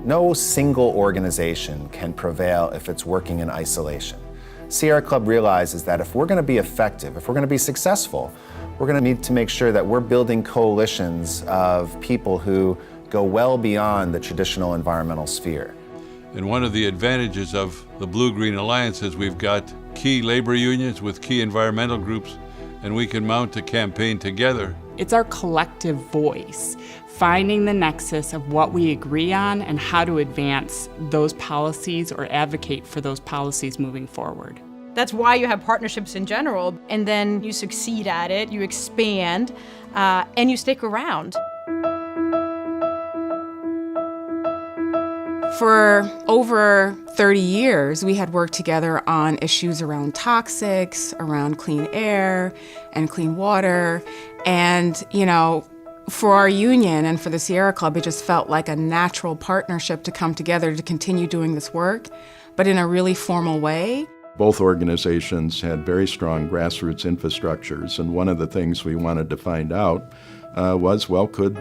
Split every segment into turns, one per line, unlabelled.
No single organization can prevail if it's working in isolation. Sierra Club realizes that if we're going to be effective, if we're going to be successful, we're going to need to make sure that we're building coalitions of people who go well beyond the traditional environmental sphere.
And one of the advantages of the Blue-Green Alliance is we've got key labor unions with key environmental groups, and we can mount a campaign together.
It's our collective voice, finding the nexus of what we agree on and how to advance those policies or advocate for those policies moving forward.
That's why you have partnerships in general, and then you succeed at it, you expand, and you stick around.
For over 30 years, we had worked together on issues around toxics, around clean air and clean water. And, for our union and for the Sierra Club, it just felt like a natural partnership to come together to continue doing this work, but in a really formal way.
Both organizations had very strong grassroots infrastructures, and one of the things we wanted to find out was, could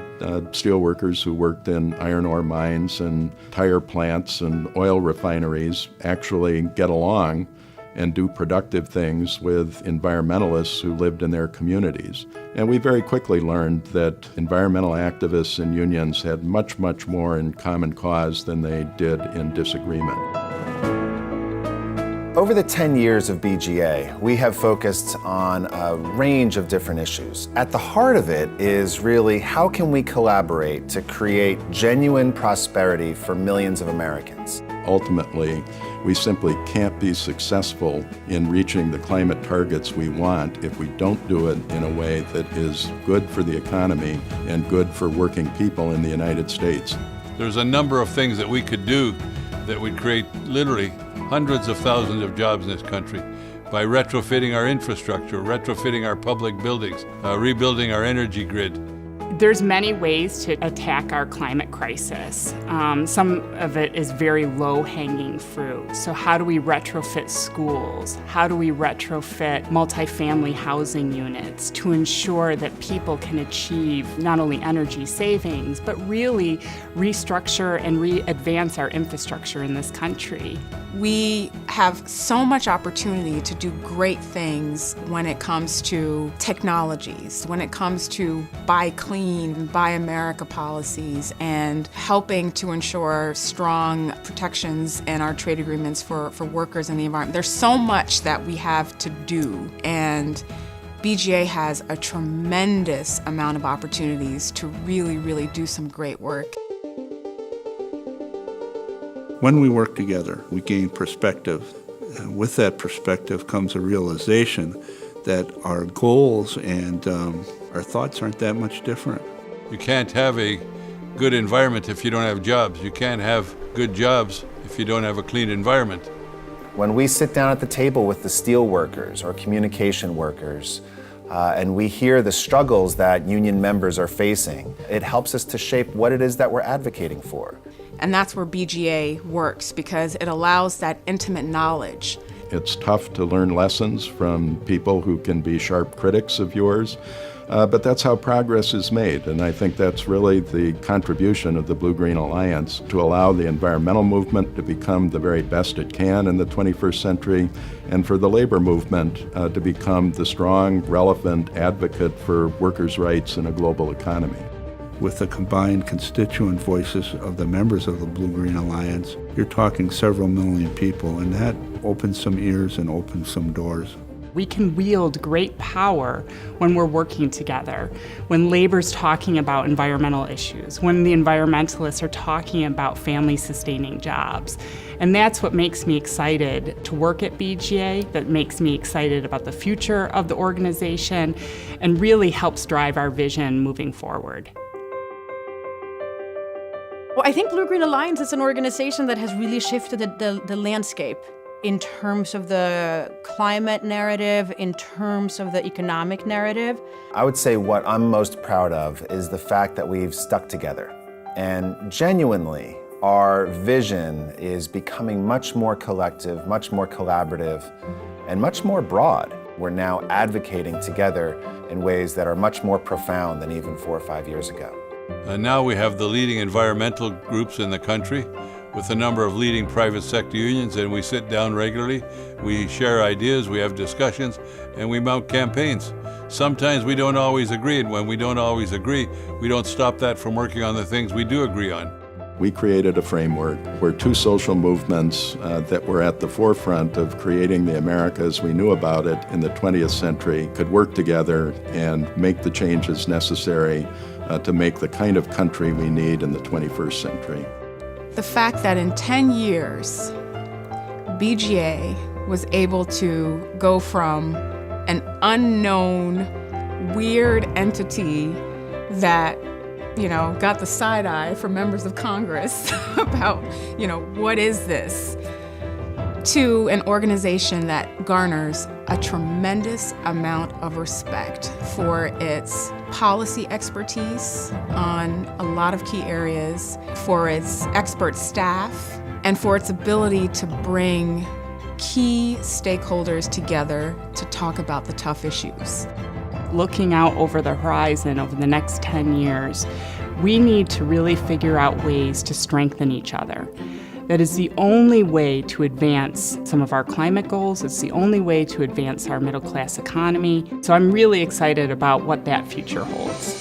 steelworkers who worked in iron ore mines and tire plants and oil refineries actually get along and do productive things with environmentalists who lived in their communities? And we very quickly learned that environmental activists and unions had much, much more in common cause than they did in disagreement.
Over the 10 years of BGA, we have focused on a range of different issues. At the heart of it is really how can we collaborate to create genuine prosperity for millions of Americans?
Ultimately, we simply can't be successful in reaching the climate targets we want if we don't do it in a way that is good for the economy and good for working people in the United States.
There's a number of things that we could do that would create literally hundreds of thousands of jobs in this country by retrofitting our infrastructure, retrofitting our public buildings, rebuilding our energy grid.
There's many ways to attack our climate crisis. Some of it is very low-hanging fruit. So how do we retrofit schools? How do we retrofit multifamily housing units to ensure that people can achieve not only energy savings, but really restructure and re-advance our infrastructure in this country? We have so much opportunity to do great things when it comes to technologies, when it comes to buy clean, buy America policies, and helping to ensure strong protections in our trade agreements for workers and the environment. There's so much that we have to do, and BGA has a tremendous amount of opportunities to really, really do some great work.
When we work together, we gain perspective. And with that perspective comes a realization that our goals and our thoughts aren't that much different.
You can't have a good environment if you don't have jobs. You can't have good jobs if you don't have a clean environment.
When we sit down at the table with the steel workers or communication workers, and we hear the struggles that union members are facing, it helps us to shape what it is that we're advocating for.
And that's where BGA works, because it allows that intimate knowledge.
It's tough to learn lessons from people who can be sharp critics of yours, but that's how progress is made. And I think that's really the contribution of the Blue-Green Alliance, to allow the environmental movement to become the very best it can in the 21st century, and for the labor movement to become the strong, relevant advocate for workers' rights in a global economy.
With the combined constituent voices of the members of the Blue-Green Alliance, you're talking several million people, and that opens some ears and opens some doors.
We can wield great power when we're working together, when labor's talking about environmental issues, when the environmentalists are talking about family-sustaining jobs. And that's what makes me excited to work at BGA, that makes me excited about the future of the organization, and really helps drive our vision moving forward.
Well, I think Blue-Green Alliance is an organization that has really shifted the landscape in terms of the climate narrative, in terms of the economic narrative.
I would say what I'm most proud of is the fact that we've stuck together. And genuinely, our vision is becoming much more collective, much more collaborative, and much more broad. We're now advocating together in ways that are much more profound than even 4 or 5 years ago.
Now we have the leading environmental groups in the country with a number of leading private sector unions, and we sit down regularly, we share ideas, we have discussions, and we mount campaigns. Sometimes we don't always agree, and when we don't always agree, we don't stop that from working on the things we do agree on.
We created a framework where two social movements that were at the forefront of creating the America as we knew about it in the 20th century could work together and make the changes necessary to make the kind of country we need in the 21st century.
The fact that in 10 years, BGA was able to go from an unknown, weird entity that, got the side eye from members of Congress about, what is this, to an organization that garners a tremendous amount of respect for its policy expertise on a lot of key areas, for its expert staff, and for its ability to bring key stakeholders together to talk about the tough issues.
Looking out over the horizon over the next 10 years, we need to really figure out ways to strengthen each other. That is the only way to advance some of our climate goals. It's the only way to advance our middle-class economy. So I'm really excited about what that future holds.